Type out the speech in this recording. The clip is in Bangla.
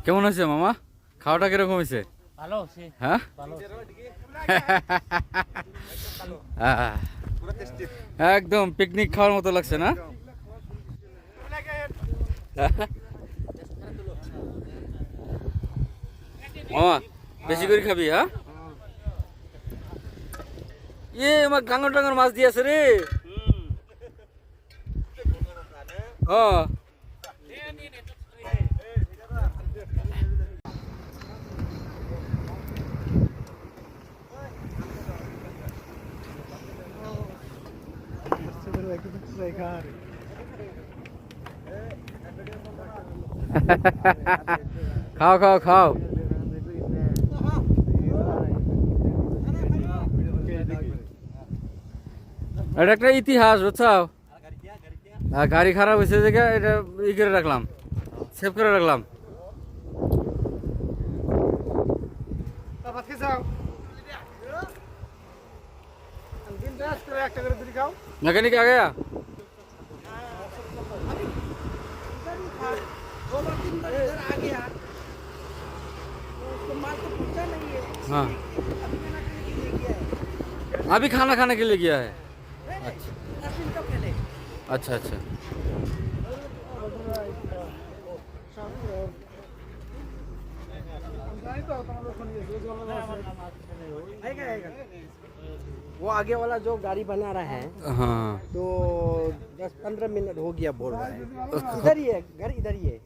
কেমন হয়েছে মামা? খাওয়াটা কিরকম হয়েছে? ভালো আছে। হ্যাঁ ভালো আছে। আহ, একদম পিকনিক খাওয়ার মতো লাগছে না? মামা বেশি করে খাবি? হ্যাঁ, আমার ডাঙর ডাঙর মাছ দিয়েছে রে। হ্যাঁ খাও খাও খাও। এটা একটা ইতিহাস বুঝছো। গাড়ি খারাপ হয়েছে দেখে এটা ই করে রাখলাম, সেভ করে রাখলাম। मैकेनिक आ गया? हाँ अभी खाना खाने के लिए गया है। अच्छा अच्छा। वो आगे वाला जो गाड़ी बना रहा है हाँ तो 10-15 मिनट हो गया बोल रहा है। इधर ही है, घर इधर ही है।